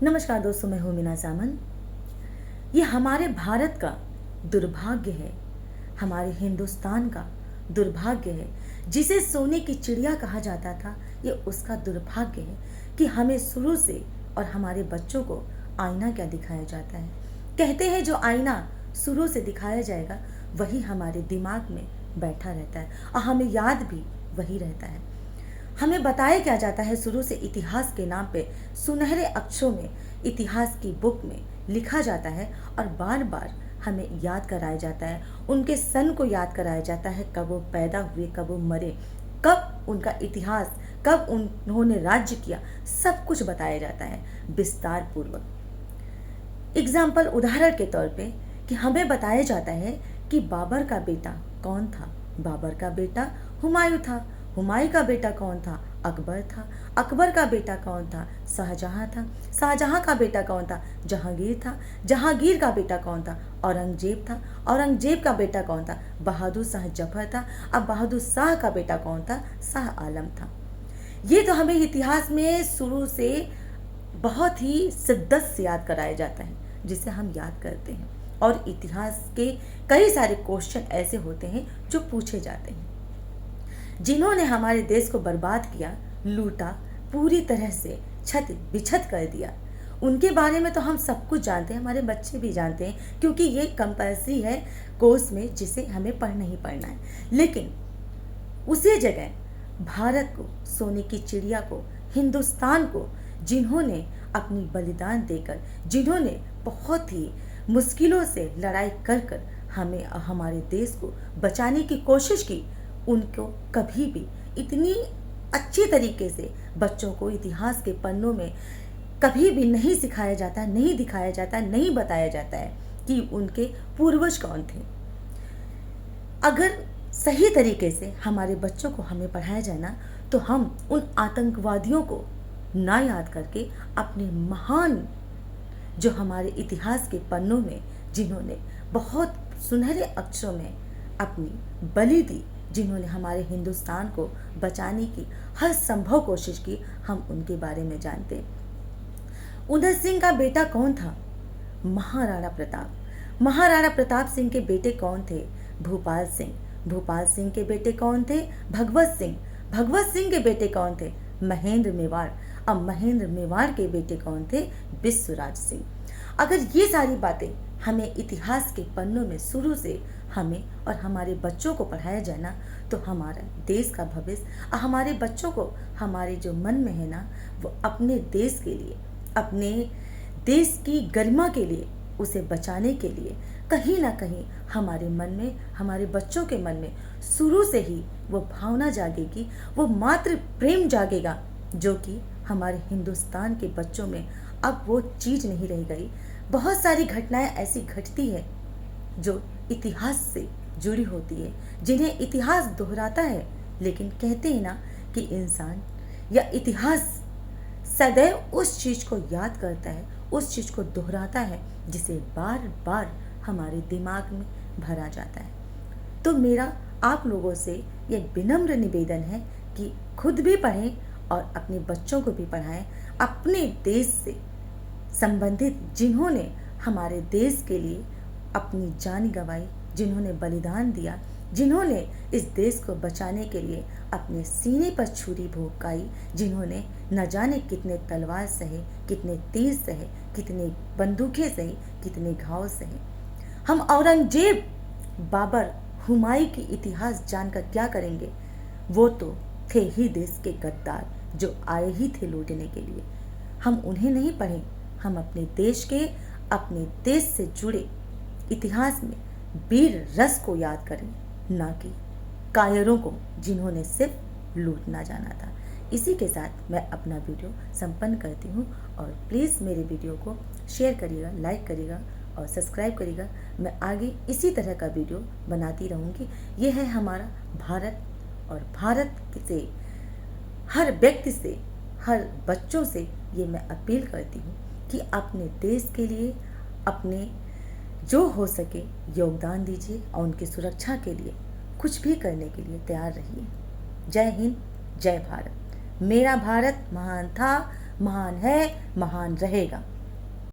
नमस्कार दोस्तों, मैं हूँ मीना जामन। ये हमारे भारत का दुर्भाग्य है, हमारे हिंदुस्तान का दुर्भाग्य है। जिसे सोने की चिड़िया कहा जाता था, ये उसका दुर्भाग्य है कि हमें शुरू से और हमारे बच्चों को आईना क्या दिखाया जाता है। कहते हैं जो आईना शुरू से दिखाया जाएगा वही हमारे दिमाग में बैठा रहता है और हमें याद भी वही रहता है। हमें बताया क्या जाता है शुरू से, इतिहास के नाम पे सुनहरे अक्षरों में इतिहास की बुक में लिखा जाता है और बार बार हमें याद कराया जाता है। उनके सन को याद कराया जाता है, कब वो पैदा हुए, कब वो मरे, कब उनका इतिहास, कब उन्होंने राज्य किया, सब कुछ बताया जाता है विस्तार पूर्वक। एग्जाम्पल, उदाहरण के तौर पे कि हमें बताया जाता है कि बाबर का बेटा कौन था। बाबर का बेटा हुमायूं था। हुमायूं का बेटा कौन था? अकबर था। अकबर का बेटा कौन था? शाहजहां था। शाहजहां का बेटा कौन था? जहांगीर था। जहांगीर का बेटा कौन था? औरंगजेब था। औरंगजेब का बेटा कौन था? बहादुर शाह जफर था। अब बहादुर शाह का बेटा कौन था? शाह आलम था। ये तो हमें इतिहास में शुरू से बहुत ही शिद्दत से याद कराया जाता है, जिसे हम याद करते हैं। और इतिहास के कई सारे क्वेश्चन ऐसे होते हैं जो पूछे जाते हैं। जिन्होंने हमारे देश को बर्बाद किया, लूटा, पूरी तरह से छत बिछत कर दिया, उनके बारे में तो हम सब कुछ जानते हैं, हमारे बच्चे भी जानते हैं, क्योंकि ये कंपल्सरी है कोर्स में, जिसे हमें पढ़ना ही पढ़ना है। लेकिन उसी जगह भारत को, सोने की चिड़िया को, हिंदुस्तान को, जिन्होंने अपनी बलिदान देकर, जिन्होंने बहुत ही मुश्किलों से लड़ाई कर कर हमें, हमारे देश को बचाने की कोशिश की, उनको कभी भी इतनी अच्छी तरीके से बच्चों को इतिहास के पन्नों में कभी भी नहीं सिखाया जाता, नहीं दिखाया जाता, नहीं बताया जाता है कि उनके पूर्वज कौन थे। अगर सही तरीके से हमारे बच्चों को हमें पढ़ाया जाए ना, तो हम उन आतंकवादियों को ना याद करके अपने महान, जो हमारे इतिहास के पन्नों में जिन्होंने बहुत सुनहरे अक्षरों में अपनी बलि दी, जिन्होंने हमारे हिंदुस्तान को बचाने की हर संभव कोशिश की, हम उनके बारे में जानते हैं। उदय सिंह का बेटा कौन था? महाराणा प्रताप। महाराणा प्रताप सिंह के बेटे कौन थे? भूपाल सिंह। भूपाल सिंह के बेटे कौन थे? भगवत सिंह। भगवत सिंह के बेटे कौन थे? महेंद्र मेवाड़। अब महेंद्र मेवाड़ के बेटे कौन थे? विश्वराज सिंह। अगर ये सारी बातें हमें इतिहास के पन्नों में शुरू से हमें और हमारे बच्चों को पढ़ाया जाए ना, तो हमारा देश का भविष्य, हमारे बच्चों को, हमारे जो मन में है ना, वो अपने देश के लिए, अपने देश की गरिमा के लिए, उसे बचाने के लिए कहीं ना कहीं हमारे मन में, हमारे बच्चों के मन में शुरू से ही वो भावना जागेगी, वो मातृ प्रेम जागेगा, जो कि हमारे हिंदुस्तान के बच्चों में अब वो चीज़ नहीं रह गई। बहुत सारी घटनाएं ऐसी घटती है जो इतिहास से जुड़ी होती है, जिन्हें इतिहास दोहराता है। लेकिन कहते हैं ना कि इंसान या इतिहास सदैव उस चीज़ को याद करता है, उस चीज़ को दोहराता है, जिसे बार बार हमारे दिमाग में भरा जाता है। तो मेरा आप लोगों से यह विनम्र निवेदन है कि खुद भी पढ़ें और अपने बच्चों को भी पढ़ाएं। अपने देश से संबंधित, जिन्होंने हमारे देश के लिए अपनी जान गंवाई, जिन्होंने बलिदान दिया, जिन्होंने इस देश को बचाने के लिए अपने सीने पर छुरी भोंकाई, जिन्होंने न जाने कितने तलवार सहे, कितने तीर सहे, कितने बंदूकें सही, कितने घाव सहे। हम औरंगजेब, बाबर, हुमायूं की इतिहास जानकर क्या करेंगे? वो तो थे ही देश के गद्दार, जो आए ही थे लूटने के लिए। हम उन्हें नहीं पढ़ें, हम अपने देश के, अपने देश से जुड़े इतिहास में वीर रस को याद करें, ना कि कायरों को, जिन्होंने सिर्फ लूटना जाना था। इसी के साथ मैं अपना वीडियो संपन्न करती हूँ, और प्लीज़ मेरे वीडियो को शेयर करिएगा, लाइक करिएगा और सब्सक्राइब करिएगा। मैं आगे इसी तरह का वीडियो बनाती रहूँगी। ये है हमारा भारत, और भारत से हर व्यक्ति से, हर बच्चों से ये मैं अपील करती हूँ कि अपने देश के लिए, अपने जो हो सके योगदान दीजिए, और उनकी सुरक्षा के लिए कुछ भी करने के लिए तैयार रहिए। जय हिंद, जय भारत। मेरा भारत महान था, महान है, महान रहेगा।